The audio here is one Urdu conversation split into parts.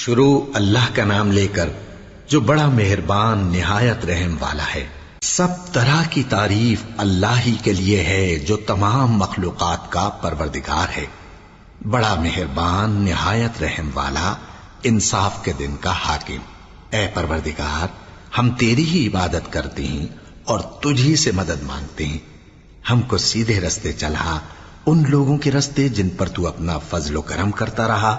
شروع اللہ کا نام لے کر جو بڑا مہربان نہایت رحم والا ہے۔ سب طرح کی تعریف اللہ ہی کے لیے ہے جو تمام مخلوقات کا پروردگار ہے، بڑا مہربان نہایت رحم والا، انصاف کے دن کا حاکم۔ اے پروردگار، ہم تیری ہی عبادت کرتے ہیں اور تجھی سے مدد مانگتے ہیں۔ ہم کو سیدھے رستے چلا، ان لوگوں کے رستے جن پر تو اپنا فضل و کرم کرتا رہا،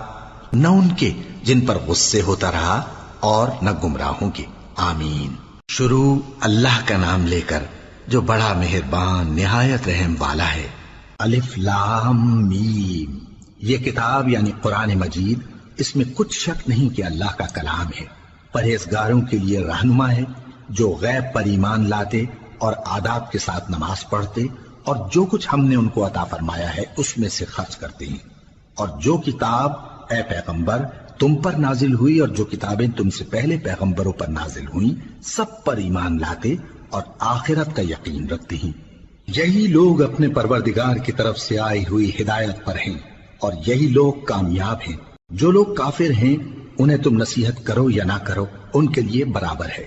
نہ ان کے جن پر غصے ہوتا رہا، اور نہ گمراہوں کے۔ آمین۔ شروع اللہ کا نام لے کر جو بڑا مہربان نہایت رحم والا ہے۔ الف لام میم۔ یہ کتاب یعنی قرآن مجید، اس میں کچھ شک نہیں کہ اللہ کا کلام ہے، پرہیزگاروں کے لیے رہنما ہے، جو غیب پر ایمان لاتے اور آداب کے ساتھ نماز پڑھتے اور جو کچھ ہم نے ان کو عطا فرمایا ہے اس میں سے خرچ کرتے ہیں، اور جو کتاب اے پیغمبر تم پر نازل ہوئی اور جو کتابیں تم سے پہلے پیغمبروں پر نازل ہوئیں سب پر ایمان لاتے اور آخرت کا یقین رکھتے ہیں۔ یہی لوگ اپنے پروردگار کی طرف سے آئی ہوئی ہدایت پر ہیں اور یہی لوگ کامیاب ہیں۔ جو لوگ کافر ہیں انہیں تم نصیحت کرو یا نہ کرو ان کے لیے برابر ہے،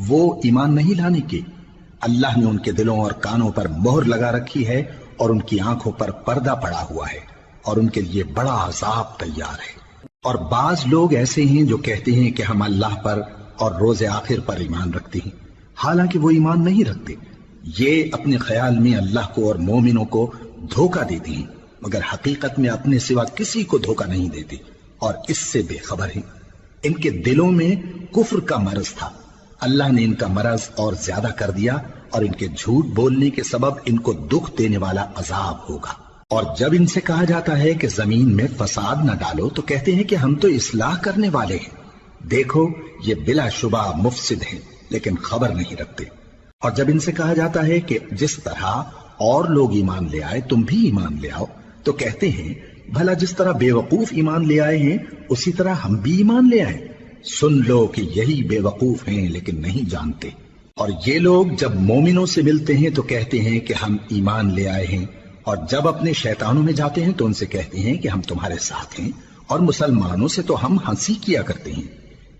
وہ ایمان نہیں لانے کے۔ اللہ نے ان کے دلوں اور کانوں پر مہر لگا رکھی ہے اور ان کی آنکھوں پر پردہ پڑا ہوا ہے اور ان کے لیے بڑا عذاب تیار ہے۔ اور بعض لوگ ایسے ہیں جو کہتے ہیں کہ ہم اللہ پر اور روز آخر پر ایمان رکھتے ہیں، حالانکہ وہ ایمان نہیں رکھتے۔ یہ اپنے خیال میں اللہ کو اور مومنوں کو دھوکہ دیتے ہیں، مگر حقیقت میں اپنے سوا کسی کو دھوکہ نہیں دیتے اور اس سے بے خبر ہیں۔ ان کے دلوں میں کفر کا مرض تھا، اللہ نے ان کا مرض اور زیادہ کر دیا اور ان کے جھوٹ بولنے کے سبب ان کو دکھ دینے والا عذاب ہوگا۔ اور جب ان سے کہا جاتا ہے کہ زمین میں فساد نہ ڈالو تو کہتے ہیں کہ ہم تو اصلاح کرنے والے ہیں۔ دیکھو یہ بلا شبہ مفسد ہیں لیکن خبر نہیں رکھتے۔ اور جب ان سے کہا جاتا ہے کہ جس طرح اور لوگ ایمان لے آئے تم بھی ایمان لے آؤ تو کہتے ہیں بھلا جس طرح بے وقوف ایمان لے آئے ہیں اسی طرح ہم بھی ایمان لے آئیں۔ سن لو کہ یہی بے وقوف ہیں لیکن نہیں جانتے۔ اور یہ لوگ جب مومنوں سے ملتے ہیں تو کہتے ہیں کہ ہم ایمان لے آئے ہیں، اور جب اپنے شیطانوں میں جاتے ہیں تو ان سے کہتے ہیں کہ ہم تمہارے ساتھ ہیں، اور مسلمانوں سے تو ہم ہنسی کیا کرتے ہیں۔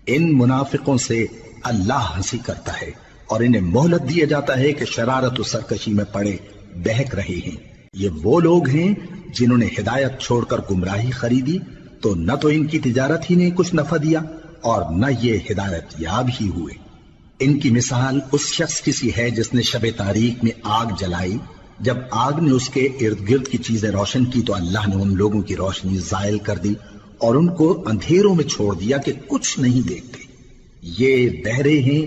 ان منافقوں سے اللہ ہنسی کرتا ہے اور انہیں مہلت دیا جاتا ہے کہ شرارت و سرکشی میں پڑے بہک رہے ہیں۔ یہ وہ لوگ ہیں جنہوں نے ہدایت چھوڑ کر گمراہی خریدی، تو نہ تو ان کی تجارت ہی نے کچھ نفع دیا اور نہ یہ ہدایت یاب ہی ہوئے۔ ان کی مثال اس شخص کی سی ہے جس نے شب تاریک میں آگ جلائی، جب آگ نے اس کے ارد گرد کی چیزیں روشن کی تو اللہ نے ان لوگوں کی روشنی زائل کر دی اور ان کو اندھیروں میں چھوڑ دیا کہ کچھ نہیں دیکھتے۔ یہ بہرے ہیں،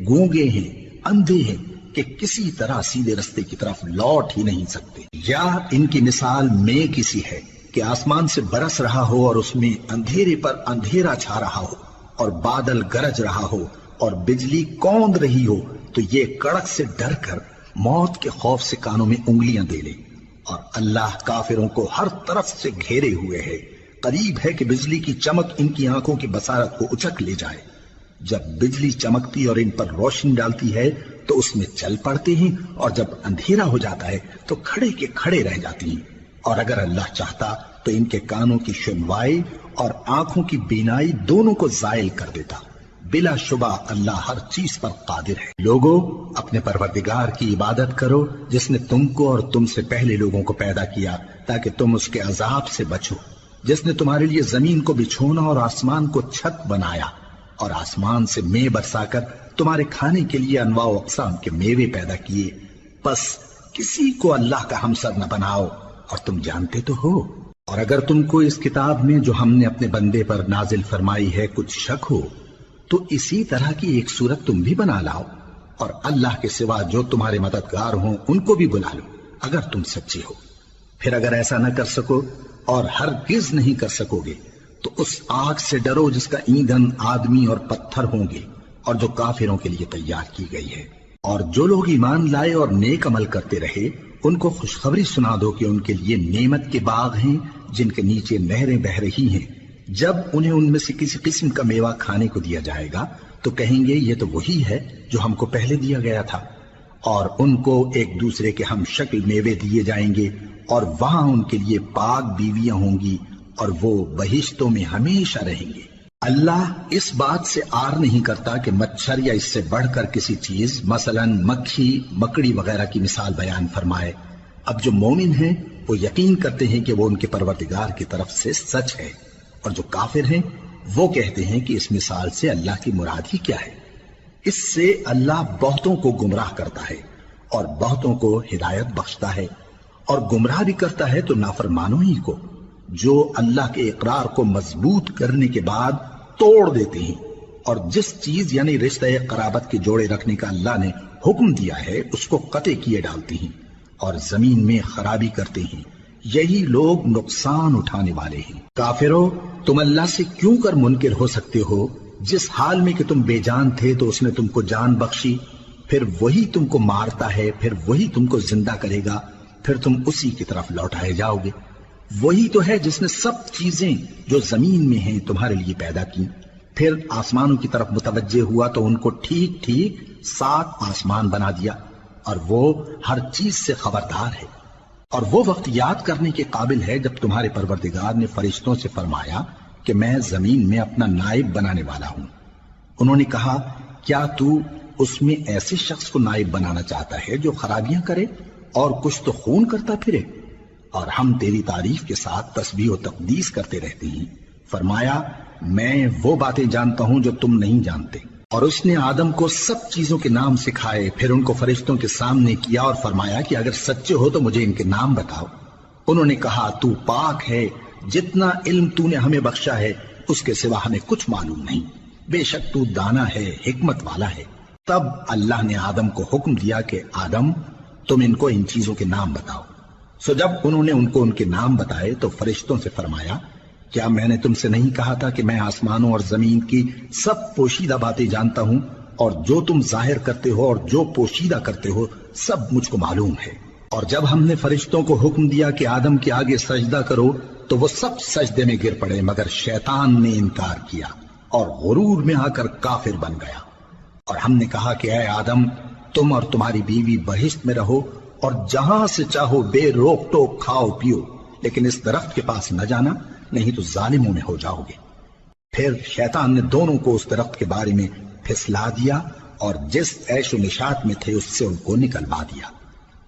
گونگے ہیں، اندھے ہیں کہ کسی طرح سیدھے رستے کی طرف لوٹ ہی نہیں سکتے۔ یا ان کی مثال میں کسی ہے کہ آسمان سے برس رہا ہو اور اس میں اندھیرے پر اندھیرا چھا رہا ہو اور بادل گرج رہا ہو اور بجلی کوند رہی ہو، تو یہ کڑک سے ڈر کر موت کے خوف سے کانوں میں انگلیاں دے لے۔ اور اللہ کافروں کو ہر طرف سے گھیرے ہوئے ہے، قریب ہے کہ بجلی کی چمک ان کی آنکھوں کی بصارت کو اچک لے جائے۔ جب بجلی چمکتی اور ان پر روشنی ڈالتی ہے تو اس میں چل پڑتے ہیں، اور جب اندھیرا ہو جاتا ہے تو کھڑے کے کھڑے رہ جاتی ہیں۔ اور اگر اللہ چاہتا تو ان کے کانوں کی سنوائی اور آنکھوں کی بینائی دونوں کو زائل کر دیتا۔ بلا شبہ اللہ ہر چیز پر قادر ہے۔ لوگو اپنے پروردگار کی عبادت کرو جس نے تم کو اور تم سے پہلے لوگوں کو پیدا کیا تاکہ تم اس کے عذاب سے بچو، جس نے تمہارے لیے زمین کو بچھونا اور آسمان کو چھت بنایا، اور آسمان سے مے برسا کر تمہارے کھانے کے لیے انواع و اقسام کے میوے پیدا کیے۔ پس کسی کو اللہ کا ہمسر نہ بناؤ، اور تم جانتے تو ہو۔ اور اگر تم کو اس کتاب میں جو ہم نے اپنے بندے پر نازل فرمائی ہے کچھ شک ہو تو اسی طرح کی ایک صورت تم بھی بنا لاؤ، اور اللہ کے سوا جو تمہارے مددگار ہوں ان کو بھی بلا لو اگر تم سچے ہو۔ پھر اگر ایسا نہ کر سکو اور ہرگز نہیں کر سکو گے تو اس آگ سے ڈرو جس کا ایندھن آدمی اور پتھر ہوں گے اور جو کافروں کے لیے تیار کی گئی ہے۔ اور جو لوگ ایمان لائے اور نیک عمل کرتے رہے ان کو خوشخبری سنا دو کہ ان کے لیے نعمت کے باغ ہیں جن کے نیچے نہریں بہہ رہی ہیں۔ جب انہیں ان میں سے کسی قسم کا میوہ کھانے کو دیا جائے گا تو کہیں گے یہ تو وہی ہے جو ہم کو پہلے دیا گیا تھا، اور ان کو ایک دوسرے کے ہم شکل میوے دیے جائیں گے، اور وہاں ان کے لیے پاک بیویاں ہوں گی اور وہ بہشتوں میں ہمیشہ رہیں گے۔ اللہ اس بات سے آر نہیں کرتا کہ مچھر یا اس سے بڑھ کر کسی چیز مثلاً مکھی مکڑی وغیرہ کی مثال بیان فرمائے۔ اب جو مومن ہیں وہ یقین کرتے ہیں کہ وہ ان کے پروردگار کی طرف سے سچ ہے، اور جو کافر ہیں وہ کہتے ہیں کہ اس مثال سے اللہ کی مراد ہی کیا ہے۔ اس سے اللہ بہتوں کو گمراہ کرتا ہے اور بہتوں کو ہدایت بخشتا ہے، اور گمراہ بھی کرتا ہے تو نافرمانوں ہی کو، جو اللہ کے اقرار کو مضبوط کرنے کے بعد توڑ دیتے ہیں، اور جس چیز یعنی رشتہ قرابت کے جوڑے رکھنے کا اللہ نے حکم دیا ہے اس کو قطع کیے ڈالتے ہیں اور زمین میں خرابی کرتے ہیں۔ یہی لوگ نقصان اٹھانے والے ہیں۔ کافرو، تم اللہ سے کیوں کر منکر ہو سکتے ہو؟ جس حال میں کہ تم بے جان تھے تو اس نے تم کو جان بخشی، پھر وہی تم کو مارتا ہے، پھر وہی تم کو زندہ کرے گا، پھر تم اسی کی طرف لوٹائے جاؤ گے۔ وہی تو ہے جس نے سب چیزیں جو زمین میں ہیں تمہارے لیے پیدا کی، پھر آسمانوں کی طرف متوجہ ہوا تو ان کو ٹھیک ٹھیک 7 آسمان بنا دیا، اور وہ ہر چیز سے خبردار ہے۔ اور وہ وقت یاد کرنے کے قابل ہے جب تمہارے پروردگار نے فرشتوں سے فرمایا کہ میں زمین میں اپنا نائب بنانے والا ہوں۔ انہوں نے کہا، کیا تو اس میں ایسے شخص کو نائب بنانا چاہتا ہے جو خرابیاں کرے اور کچھ تو خون کرتا پھرے؟ اور ہم تیری تعریف کے ساتھ تسبیح و تقدیس کرتے رہتے ہیں۔ فرمایا، میں وہ باتیں جانتا ہوں جو تم نہیں جانتے۔ اور اس نے آدم کو سب چیزوں کے نام سکھائے، پھر ان کو فرشتوں کے سامنے کیا اور فرمایا کہ اگر سچے ہو تو مجھے ان کے نام بتاؤ۔ انہوں نے کہا، تو پاک ہے، جتنا علم تو نے ہمیں بخشا ہے اس کے سوا ہمیں کچھ معلوم نہیں، بے شک تو دانا ہے، حکمت والا ہے۔ تب اللہ نے آدم کو حکم دیا کہ آدم، تم ان کو ان چیزوں کے نام بتاؤ۔ سو جب انہوں نے ان کو ان کے نام بتائے تو فرشتوں سے فرمایا، کیا میں نے تم سے نہیں کہا تھا کہ میں آسمانوں اور زمین کی سب پوشیدہ باتیں جانتا ہوں، اور جو تم ظاہر کرتے ہو اور جو پوشیدہ کرتے ہو سب مجھ کو معلوم ہے۔ اور جب ہم نے فرشتوں کو حکم دیا کہ آدم کے آگے سجدہ کرو تو وہ سب سجدے میں گر پڑے، مگر شیطان نے انکار کیا اور غرور میں آ کر کافر بن گیا۔ اور ہم نے کہا کہ اے آدم، تم اور تمہاری بیوی بہشت میں رہو اور جہاں سے چاہو بے روک ٹوک کھاؤ پیو، لیکن اس درخت کے پاس نہ جانا، نہیں تو ظالموں میں ہو جاؤ گے۔ پھر شیطان نے دونوں کو اس درخت کے بارے میں پھسلا دیا اور جس عیش و نشاط میں تھے اس سے ان کو نکلوا دیا۔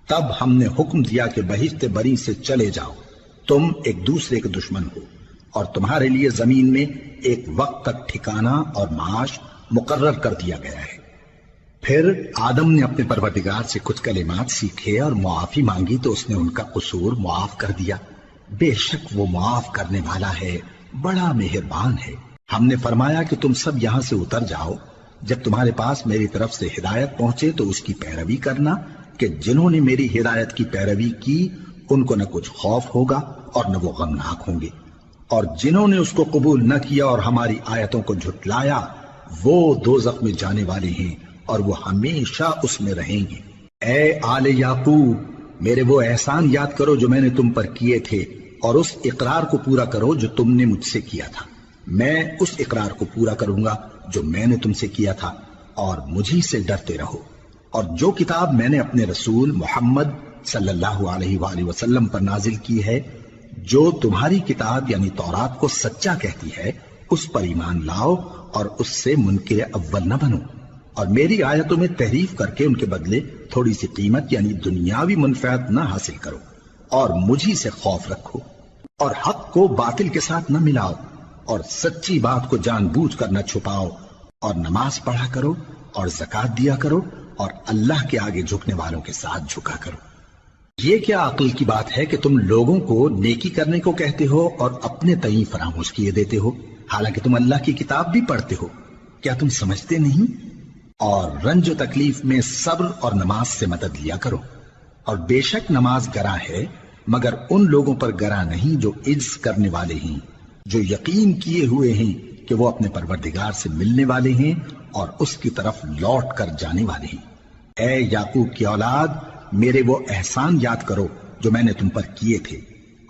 تب ہم نے حکم دیا کہ بہشت بری سے چلے جاؤ، تم ایک دوسرے کے دشمن ہو، اور تمہارے لیے زمین میں ایک وقت تک ٹھکانہ اور معاش مقرر کر دیا گیا ہے۔ پھر آدم نے اپنے پروردگار سے کچھ کلمات سیکھے اور معافی مانگی تو اس نے ان کا قصور معاف کر دیا۔ بے شک وہ معاف کرنے والا ہے، بڑا مہربان ہے۔ ہم نے فرمایا کہ تم سب یہاں سے اتر جاؤ، جب تمہارے پاس میری طرف سے ہدایت پہنچے تو اس کی پیروی کرنا، کہ جنہوں نے میری ہدایت کی پیروی کی ان کو نہ کچھ خوف ہوگا اور نہ وہ غمناک ہوں گے، اور جنہوں نے اس کو قبول نہ کیا اور ہماری آیتوں کو جھٹلایا وہ دوزخ میں جانے والے ہیں اور وہ ہمیشہ اس میں رہیں گے۔ اے آل یعقوب، میرے وہ احسان یاد کرو جو میں نے تم پر کیے تھے، اور اس اقرار کو پورا کرو جو تم نے مجھ سے کیا تھا۔ میں اس اقرار کو پورا کروں گا جو میں نے تم سے کیا تھا، اور مجھی سے ڈرتے رہو۔ اور جو کتاب میں نے اپنے رسول محمد صلی اللہ علیہ وآلہ وسلم پر نازل کی ہے، جو تمہاری کتاب یعنی تورات کو سچا کہتی ہے، اس پر ایمان لاؤ اور اس سے منکر اول نہ بنو، اور میری آیتوں میں تحریف کر کے ان کے بدلے تھوڑی سی قیمت یعنی دنیاوی منفعت نہ حاصل کرو، اور مجھی سے خوف رکھو، اور حق کو باطل کے ساتھ نہ ملاؤ، اور سچی بات کو جان بوجھ کر نہ چھپاؤ، اور نماز پڑھا کرو اور زکوٰۃ دیا کرو، اور اللہ کے آگے جھکنے والوں کے ساتھ جھکا کرو۔ یہ کیا عقل کی بات ہے کہ تم لوگوں کو نیکی کرنے کو کہتے ہو اور اپنے تئیں فراموش کیے دیتے ہو، حالانکہ تم اللہ کی کتاب بھی پڑھتے ہو؟ کیا تم سمجھتے نہیں؟ اور رنج و تکلیف میں صبر اور نماز سے مدد لیا کرو، اور بے شک نماز گراں ہے، مگر ان لوگوں پر گراں نہیں جو عجز کرنے والے ہیں، جو یقین کیے ہوئے ہیں کہ وہ اپنے پروردگار سے ملنے والے ہیں اور اس کی طرف لوٹ کر جانے والے ہیں۔ اے یعقوب کی اولاد، میرے وہ احسان یاد کرو جو میں نے تم پر کیے تھے،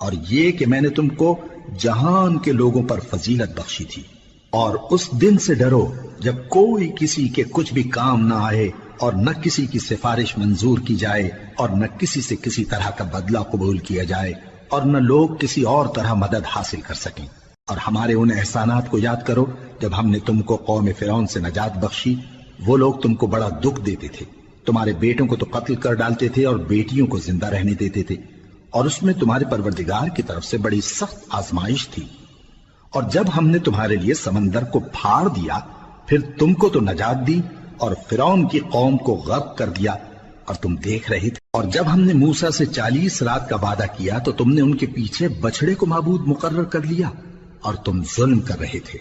اور یہ کہ میں نے تم کو جہان کے لوگوں پر فضیلت بخشی تھی۔ اور اس دن سے ڈرو جب کوئی کسی کے کچھ بھی کام نہ آئے، اور نہ کسی کی سفارش منظور کی جائے، اور نہ کسی سے کسی طرح کا بدلہ قبول کیا جائے، اور نہ لوگ کسی اور طرح مدد حاصل کر سکیں۔ اور ہمارے ان احسانات کو یاد کرو جب ہم نے تم کو قوم فرعون سے نجات بخشی، وہ لوگ تم کو بڑا دکھ دیتے تھے، تمہارے بیٹوں کو تو قتل کر ڈالتے تھے اور بیٹیوں کو زندہ رہنے دیتے تھے، اور اس میں تمہارے پروردگار کی طرف سے بڑی سخت آزمائش تھی۔ اور جب ہم نے تمہارے لیے سمندر کو پھاڑ دیا، پھر تم کو تو نجات دی اور فرعون کی قوم کو غرق کر دیا، اور تم دیکھ رہے تھے۔ اور جب ہم نے موسیٰ سے 40 رات کا وعدہ کیا تو تم نے ان کے پیچھے بچڑے کو معبود مقرر کر لیا اور تم ظلم کر رہے تھے۔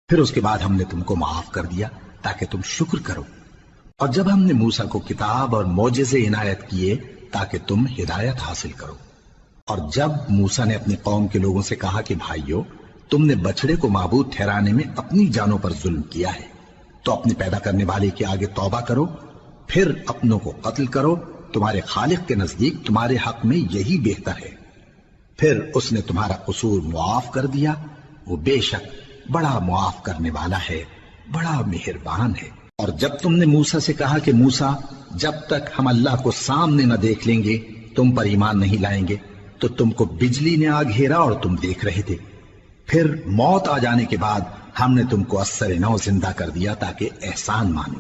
پھر اس کے بعد ہم نے تم کو معاف کر دیا تاکہ تم شکر کرو۔ اور جب ہم نے موسیٰ کو کتاب اور معجزے عنایت کیے تاکہ تم ہدایت حاصل کرو۔ اور جب موسیٰ نے اپنی قوم کے لوگوں سے کہا کہ بھائیو، تم نے بچڑے کو معبود ٹھہرانے میں اپنی جانوں پر ظلم کیا ہے، تو اپنے پیدا کرنے والے کے آگے توبہ کرو، پھر اپنوں کو قتل کرو، تمہارے خالق کے نزدیک تمہارے حق میں یہی بہتر ہے۔ پھر اس نے تمہارا قصور معاف کر دیا، وہ بے شک بڑا معاف کرنے والا ہے، بڑا مہربان ہے۔ اور جب تم نے موسیٰ سے کہا کہ موسیٰ، جب تک ہم اللہ کو سامنے نہ دیکھ لیں گے تم پر ایمان نہیں لائیں گے، تو تم کو بجلی نے آ گھیرا اور تم دیکھ رہے تھے۔ پھر موت آ جانے کے بعد ہم نے تم کو اثر نو زندہ کر دیا تاکہ احسان مانو۔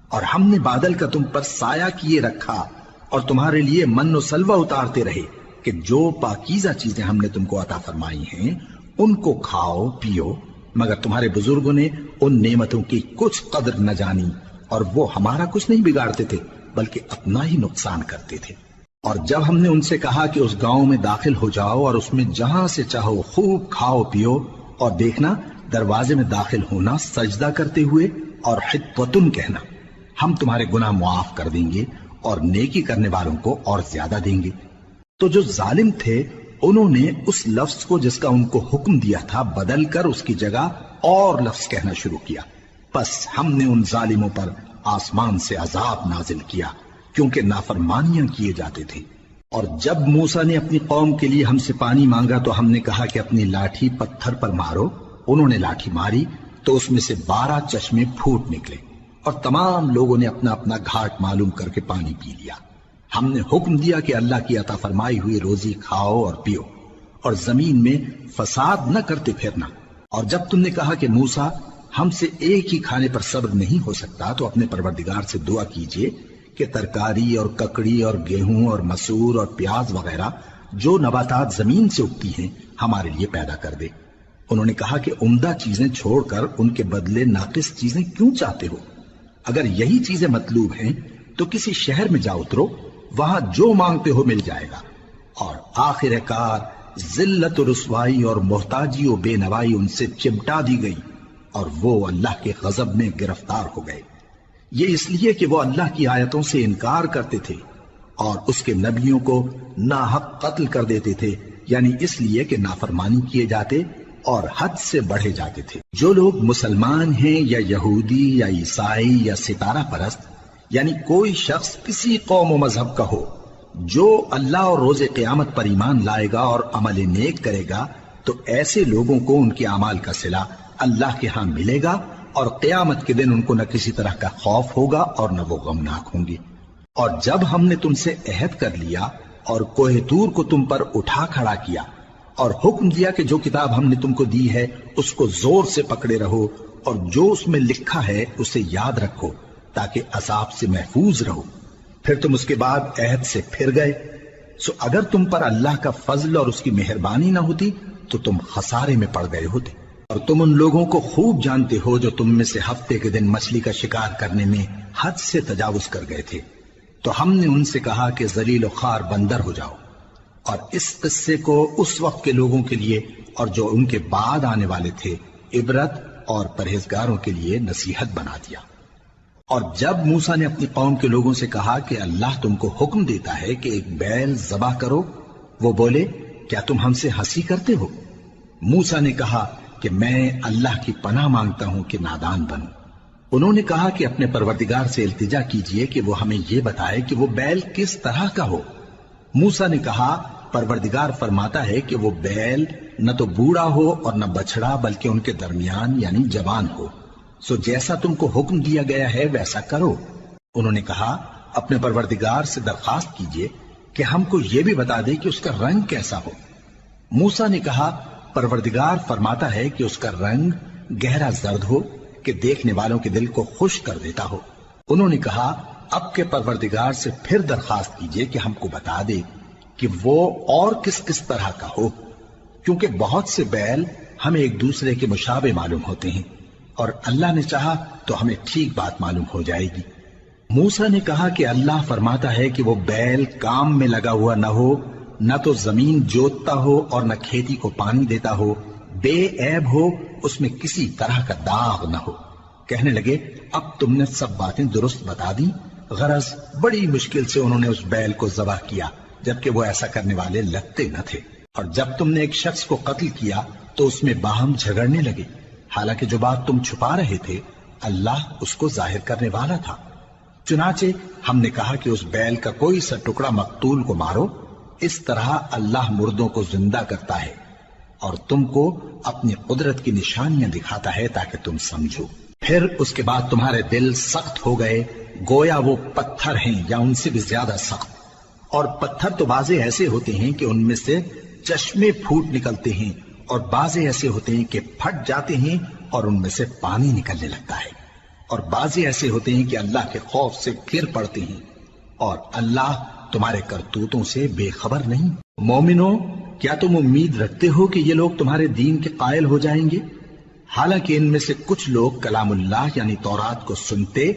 اور ہم نے بادل کا تم پر سایہ کیے رکھا اور تمہارے لیے من و سلوہ اتارتے رہے کہ جو پاکیزہ چیزیں ہم نے تم کو عطا فرمائی ہیں ان کو کھاؤ پیو، مگر تمہارے بزرگوں نے ان نعمتوں کی کچھ قدر نہ جانی، اور وہ ہمارا کچھ نہیں بگاڑتے تھے بلکہ اپنا ہی نقصان کرتے تھے۔ اور جب ہم نے ان سے کہا کہ اس گاؤں میں داخل ہو جاؤ اور اس میں جہاں سے چاہو خوب کھاؤ پیو، اور دیکھنا دروازے میں داخل ہونا سجدہ کرتے ہوئے اور حطوتن کہنا، ہم تمہارے گناہ معاف کر دیں گے اور نیکی کرنے والوں کو اور زیادہ دیں گے۔ تو جو ظالم تھے انہوں نے اس لفظ کو جس کا ان کو حکم دیا تھا بدل کر اس کی جگہ اور لفظ کہنا شروع کیا، پس ہم نے ان ظالموں پر آسمان سے عذاب نازل کیا کیونکہ نافرمانیاں کیے جاتے تھے۔ اور جب موسیٰ نے اپنی قوم کے لیے ہم سے پانی مانگا تو ہم نے کہا کہ اپنی لاٹھی پتھر پر مارو، انہوں نے لاٹھی ماری تو اس میں سے 12 چشمے پھوٹ نکلے، اور تمام لوگوں نے اپنا اپنا گھاٹ معلوم کر کے پانی پی لیا۔ ہم نے حکم دیا کہ اللہ کی عطا فرمائی ہوئی روزی کھاؤ اور پیو، اور زمین میں فساد نہ کرتے پھرنا۔ اور جب تم نے کہا کہ موسیٰ، ہم سے ایک ہی کھانے پر صبر نہیں ہو سکتا، تو اپنے پروردگار سے دعا کیجئے کہ ترکاری اور ککڑی اور گیہوں اور مسور اور پیاز وغیرہ جو نباتات زمین سے اگتی ہیں ہمارے لیے پیدا کر دے۔ انہوں نے کہا کہ عمدہ چیزیں چھوڑ کر ان کے بدلے ناقص چیزیں کیوں چاہتے ہو؟ اگر یہی چیزیں مطلوب ہیں تو کسی شہر میں جا اترو، وہاں جو مانگتے ہو مل جائے گا۔ اور آخر کار ذلت و رسوائی اور محتاجی و بے نوائی ان سے چمٹا دی گئی، اور وہ اللہ کے غضب میں گرفتار ہو گئے، یہ اس لیے کہ وہ اللہ کی آیتوں سے انکار کرتے تھے اور اس کے نبیوں کو ناحق قتل کر دیتے تھے، یعنی اس لیے کہ نافرمانی کیے جاتے اور حد سے بڑھے جاتے تھے۔ جو لوگ مسلمان ہیں یا یہودی یا عیسائی یا ستارہ پرست، یعنی کوئی شخص کسی قوم و مذہب کا ہو، جو اللہ اور روز قیامت پر ایمان لائے گا اور عمل نیک کرے گا، تو ایسے لوگوں کو ان کے اعمال کا صلہ اللہ کے ہاں ملے گا، اور قیامت کے دن ان کو نہ کسی طرح کا خوف ہوگا اور نہ وہ غمناک ہوں گے۔ اور جب ہم نے تم سے عہد کر لیا اور کوہ طور کو تم پر اٹھا کھڑا کیا اور حکم دیا کہ جو کتاب ہم نے تم کو دی ہے اس کو زور سے پکڑے رہو، اور جو اس میں لکھا ہے اسے یاد رکھو تاکہ عذاب سے محفوظ رہو، پھر تم اس کے بعد عہد سے پھر گئے، سو اگر تم پر اللہ کا فضل اور اس کی مہربانی نہ ہوتی تو تم خسارے میں پڑ گئے ہوتے۔ اور تم ان لوگوں کو خوب جانتے ہو جو تم میں سے ہفتے کے دن مچھلی کا شکار کرنے میں حد سے تجاوز کر گئے تھے، تو ہم نے ان سے کہا کہ ذلیل و خوار بندر ہو جاؤ، اور اس قصے کو اس وقت کے لوگوں کے لیے اور جو ان کے بعد آنے والے تھے عبرت اور پرہیزگاروں کے لیے نصیحت بنا دیا۔ اور جب موسیٰ نے اپنی قوم کے لوگوں سے کہا کہ اللہ تم کو حکم دیتا ہے کہ ایک بیل ذبح کرو، وہ بولے کیا تم ہم سے ہنسی کرتے ہو؟ موسیٰ نے کہا کہ میں اللہ کی پناہ مانگتا ہوں کہ نادان بنوں۔ انہوں نے کہا کہ اپنے پروردگار سے التجا کیجئے کہ وہ ہمیں یہ بتائے کہ وہ بیل کس طرح کا ہو۔ موسیٰ نے کہا پروردگار فرماتا ہے کہ وہ بیل نہ تو بوڑھا ہو اور نہ بچڑا بلکہ ان کے درمیان یعنی جوان ہو، سو جیسا تم کو حکم دیا گیا ہے ویسا کرو۔ انہوں نے کہا اپنے پروردگار سے درخواست کیجئے کہ ہم کو یہ بھی بتا دے کہ اس کا رنگ کیسا ہو۔ موسیٰ نے کہا پروردگار فرماتا ہے کہ اس کا رنگ گہرا زرد ہو کہ دیکھنے والوں کے دل کو خوش کر دیتا ہو۔ انہوں نے کہا اب کے پروردگار سے پھر درخواست کیجئے کہ ہم کو بتا دے کہ وہ اور کس کس طرح کا ہو، کیونکہ بہت سے بیل ہمیں ایک دوسرے کے مشابہ معلوم ہوتے ہیں، اور اللہ نے چاہا تو ہمیں ٹھیک بات معلوم ہو جائے گی۔ موسیٰ نے کہا کہ اللہ فرماتا ہے کہ وہ بیل کام میں لگا ہوا نہ ہو، نہ تو زمین جوتتا ہو اور نہ کھیتی کو پانی دیتا ہو، بے عیب ہو، اس میں کسی طرح کا داغ نہ ہو۔ کہنے لگے اب تم نے سب باتیں درست بتا دی۔ غرض بڑی مشکل سے انہوں نے اس بیل کو ذبح کیا، جبکہ وہ ایسا کرنے والے لگتے نہ تھے۔ اور جب تم نے ایک شخص کو قتل کیا تو اس میں باہم جھگڑنے لگے، حالانکہ جو بات تم چھپا رہے تھے اللہ اس کو ظاہر کرنے والا تھا۔ چنانچہ ہم نے کہا کہ اس بیل کا کوئی سا ٹکڑا مقتول کو مارو، اس طرح اللہ مردوں کو زندہ کرتا ہے اور تم کو اپنی قدرت کی نشانیاں دکھاتا ہے تاکہ تم سمجھو۔ پھر اس کے بعد تمہارے دل سخت ہو گئے، گویا وہ پتھر ہیں یا ان سے بھی زیادہ سخت۔ اور پتھر تو بعضے ایسے ہوتے ہیں کہ ان میں سے چشمے پھوٹ نکلتے ہیں، اور بعضے ایسے ہوتے ہیں کہ پھٹ جاتے ہیں اور ان میں سے پانی نکلنے لگتا ہے، اور بعضے ایسے ہوتے ہیں کہ اللہ کے خوف سے گر پڑتے ہیں، اور اللہ تمہارے کرتوتوں سے بے خبر نہیں۔ مومنو، کیا تم امید رکھتے ہو کہ یہ لوگ تمہارے دین کے قائل ہو جائیں گے؟ حالانکہ ان میں سے کچھ لوگ کلام اللہ یعنی تورات کو سنتے،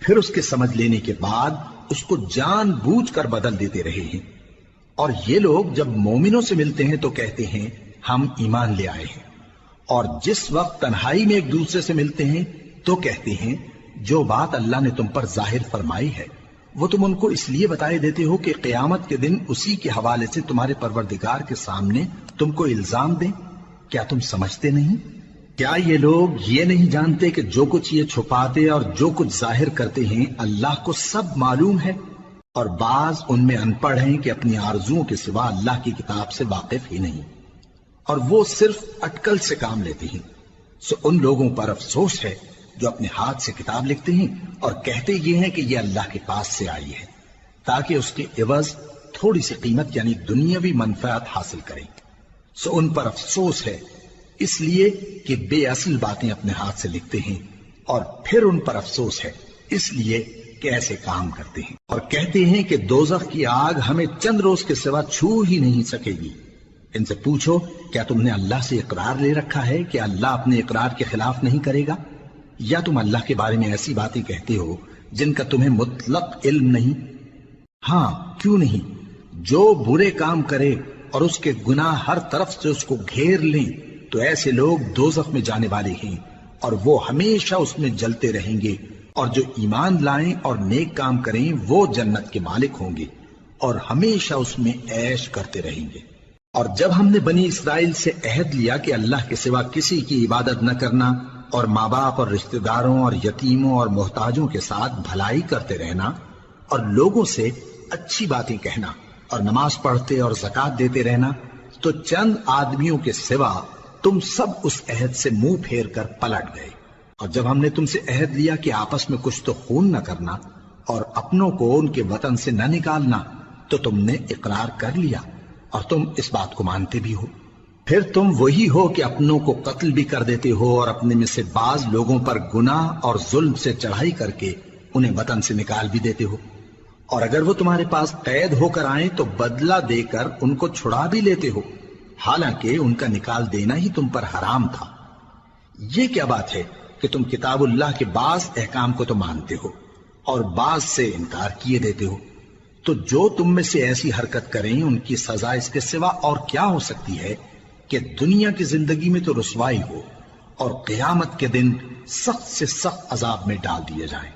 پھر اس کے سمجھ لینے کے بعد اس کو جان بوجھ کر بدل دیتے رہے ہیں، اور یہ لوگ جب مومنوں سے ملتے ہیں تو کہتے ہیں ہم ایمان لے آئے ہیں، اور جس وقت تنہائی میں ایک دوسرے سے ملتے ہیں تو کہتے ہیں جو بات اللہ نے تم پر ظاہر فرمائی ہے وہ تم ان کو اس لیے بتائے دیتے ہو کہ قیامت کے دن اسی کے حوالے سے تمہارے پروردگار کے سامنے تم کو الزام دیں۔ کیا تم سمجھتے نہیں؟ کیا یہ لوگ یہ نہیں جانتے کہ جو کچھ یہ چھپاتے اور جو کچھ ظاہر کرتے ہیں اللہ کو سب معلوم ہے؟ اور بعض ان میں ان پڑھ ہیں کہ اپنی آرزوؤں کے سوا اللہ کی کتاب سے واقف ہی نہیں، اور وہ صرف اٹکل سے کام لیتے ہیں۔ سو ان لوگوں پر افسوس ہے جو اپنے ہاتھ سے کتاب لکھتے ہیں اور کہتے یہ ہیں کہ یہ اللہ کے پاس سے آئی ہے، تاکہ اس کے عوض تھوڑی سی قیمت یعنی دنیاوی منفعت حاصل کریں۔ سو ان پر افسوس ہے اس لیے کہ بے اصل باتیں اپنے ہاتھ سے لکھتے ہیں، اور پھر ان پر افسوس ہے اس لیے کہ ایسے کام کرتے ہیں، اور کہتے ہیں کہ دوزخ کی آگ ہمیں چند روز کے سوا چھو ہی نہیں سکے گی۔ ان سے پوچھو کیا تم نے اللہ سے اقرار لے رکھا ہے کہ اللہ اپنے اقرار کے خلاف نہیں کرے گا، یا تم اللہ کے بارے میں ایسی باتیں کہتے ہو جن کا تمہیں مطلق علم نہیں؟ ہاں کیوں نہیں، جو برے کام کرے اور اس کے گناہ ہر طرف سے اس کو گھیر لیں تو ایسے لوگ دوزخ میں جانے والے ہیں، اور وہ ہمیشہ اس میں جلتے رہیں گے، اور جو ایمان لائیں اور نیک کام کریں وہ جنت کے مالک ہوں گے اور ہمیشہ اس میں عیش کرتے رہیں گے۔ اور جب ہم نے بنی اسرائیل سے عہد لیا کہ اللہ کے سوا کسی کی عبادت نہ کرنا، اور ماں باپ اور رشتہ داروں اور یتیموں اور محتاجوں کے ساتھ بھلائی کرتے رہنا، اور لوگوں سے اچھی باتیں کہنا، اور نماز پڑھتے اور زکوٰۃ دیتے رہنا، تو چند آدمیوں کے سوا تم سب اس عہد سے منہ پھیر کر پلٹ گئے۔ اور جب ہم نے تم سے عہد لیا کہ آپس میں کچھ تو خون نہ کرنا اور اپنوں کو ان کے وطن سے نہ نکالنا، تو تم نے اقرار کر لیا اور تم اس بات کو مانتے بھی ہو۔ پھر تم وہی ہو کہ اپنوں کو قتل بھی کر دیتے ہو اور اپنے میں سے بعض لوگوں پر گناہ اور ظلم سے چڑھائی کر کے انہیں وطن سے نکال بھی دیتے ہو، اور اگر وہ تمہارے پاس قید ہو کر آئیں تو بدلہ دے کر ان کو چھڑا بھی لیتے ہو، حالانکہ ان کا نکال دینا ہی تم پر حرام تھا۔ یہ کیا بات ہے کہ تم کتاب اللہ کے بعض احکام کو تو مانتے ہو اور بعض سے انکار کیے دیتے ہو؟ تو جو تم میں سے ایسی حرکت کریں ان کی سزا اس کے سوا اور کیا ہو سکتی ہے کہ دنیا کی زندگی میں تو رسوائی ہو اور قیامت کے دن سخت سے سخت عذاب میں ڈال دیے جائیں۔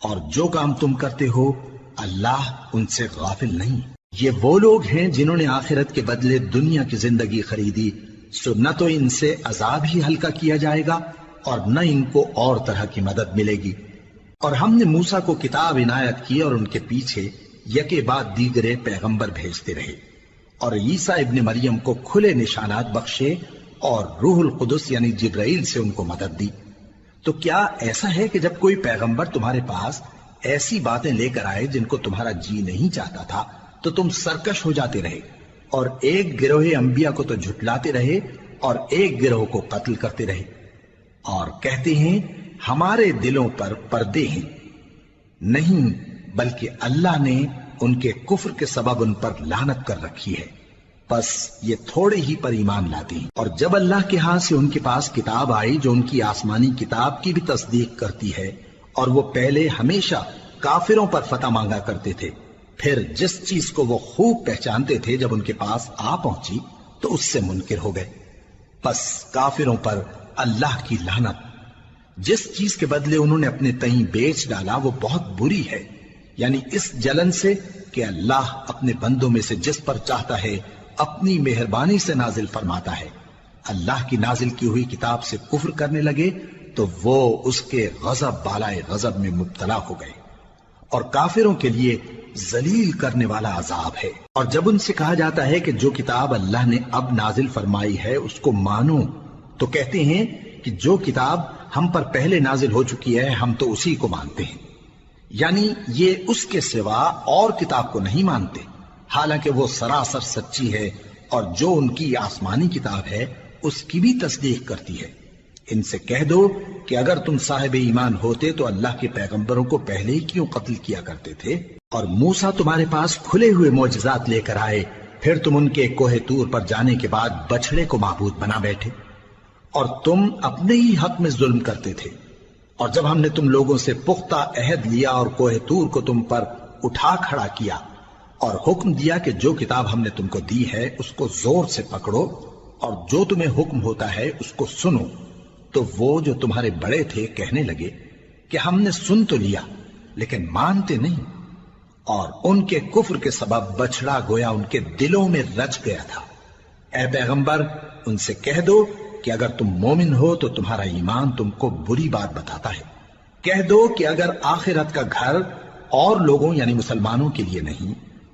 اور جو کام تم کرتے ہو اللہ ان سے غافل نہیں۔ یہ وہ لوگ ہیں جنہوں نے آخرت کے بدلے دنیا کی زندگی خریدی، سو نہ تو ان سے عذاب ہی ہلکا کیا جائے گا اور نہ ان کو اور طرح کی مدد ملے گی۔ اور ہم نے موسیٰ کو کتاب عنایت کی اور ان کے پیچھے یکے بعد دیگرے پیغمبر بھیجتے رہے، اور عیسیٰ ابن مریم کو کھلے نشانات بخشے اور روح القدس یعنی جبرائیل سے ان کو مدد دی۔ تو کیا ایسا ہے کہ جب کوئی پیغمبر تمہارے پاس ایسی باتیں لے کر آئے جن کو تمہارا جی نہیں چاہتا تھا تو تم سرکش ہو جاتے رہے، اور ایک گروہ انبیاء کو تو جھٹلاتے رہے اور ایک گروہ کو قتل کرتے رہے؟ اور کہتے ہیں ہمارے دلوں پر پردے ہیں، نہیں بلکہ اللہ نے ان کے کفر کے سبب ان پر لعنت کر رکھی ہے، بس یہ تھوڑے ہی پر ایمان لاتے ہیں۔ اور جب اللہ کے ہاں سے ان کے پاس کتاب آئی جو ان کی آسمانی کتاب کی بھی تصدیق کرتی ہے، اور وہ پہلے ہمیشہ کافروں پر فتح مانگا کرتے تھے، پھر جس چیز کو وہ خوب پہچانتے تھے جب ان کے پاس آ پہنچی تو اس سے منکر ہو گئے، بس کافروں پر اللہ کی لعنت۔ جس چیز کے بدلے انہوں نے اپنے تئیں بیچ ڈالا وہ بہت بری ہے، یعنی اس جلن سے کہ اللہ اپنے بندوں میں سے جس پر چاہتا ہے اپنی مہربانی سے نازل فرماتا ہے۔ اللہ کی نازل کی ہوئی کتاب سے کفر کرنے لگے تو وہ اس کے غضب بالائے غضب میں مبتلا ہو گئے، اور کافروں کے لیے ذلیل کرنے والا عذاب ہے۔ اور جب ان سے کہا جاتا ہے کہ جو کتاب اللہ نے اب نازل فرمائی ہے اس کو مانو، تو کہتے ہیں کہ جو کتاب ہم پر پہلے نازل ہو چکی ہے ہم تو اسی کو مانتے ہیں، یعنی یہ اس کے سوا اور کتاب کو نہیں مانتے، حالانکہ وہ سراسر سچی ہے، اور جو ان کی آسمانی کتاب ہے اس کی بھی تصدیق کرتی ہے۔ ان سے کہہ دو کہ اگر تم صاحب ایمان ہوتے تو اللہ کے پیغمبروں کو پہلے ہی کیوں قتل کیا کرتے تھے؟ اور موسیٰ تمہارے پاس کھلے ہوئے معجزات لے کر آئے، پھر تم ان کے کوہ طور پر جانے کے بعد بچڑے کو معبود بنا بیٹھے، اور تم اپنے ہی حق میں ظلم کرتے تھے۔ اور جب ہم نے تم لوگوں سے پختہ عہد لیا اور کوہ طور کو تم پر اٹھا کھڑا کیا اور حکم دیا کہ جو کتاب ہم نے تم کو دی ہے اس کو زور سے پکڑو اور جو تمہیں حکم ہوتا ہے اس کو سنو، تو وہ جو تمہارے بڑے تھے کہنے لگے کہ ہم نے سن تو لیا لیکن مانتے نہیں، اور ان کے کفر کے سبب بچڑا گویا ان کے دلوں میں رچ گیا تھا۔ اے پیغمبر ان سے کہہ دو کہ اگر تم مومن ہو تو تمہارا ایمان تم کو بری بات بتاتا ہے۔ کہہ دو کہ اگر آخرت کا گھر اور لوگوں یعنی مسلمانوں کے لیے نہیں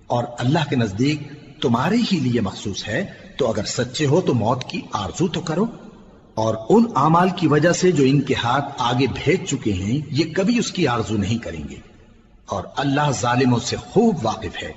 اور اللہ کے نزدیک تمہارے ہی لیے مخصوص ہے تو اگر سچے ہو تو موت کی آرزو تو کرو، اور ان اعمال کی وجہ سے جو ان کے ہاتھ آگے بھیج چکے ہیں یہ کبھی اس کی آرزو نہیں کریں گے، اور اللہ ظالموں سے خوب واقف ہے۔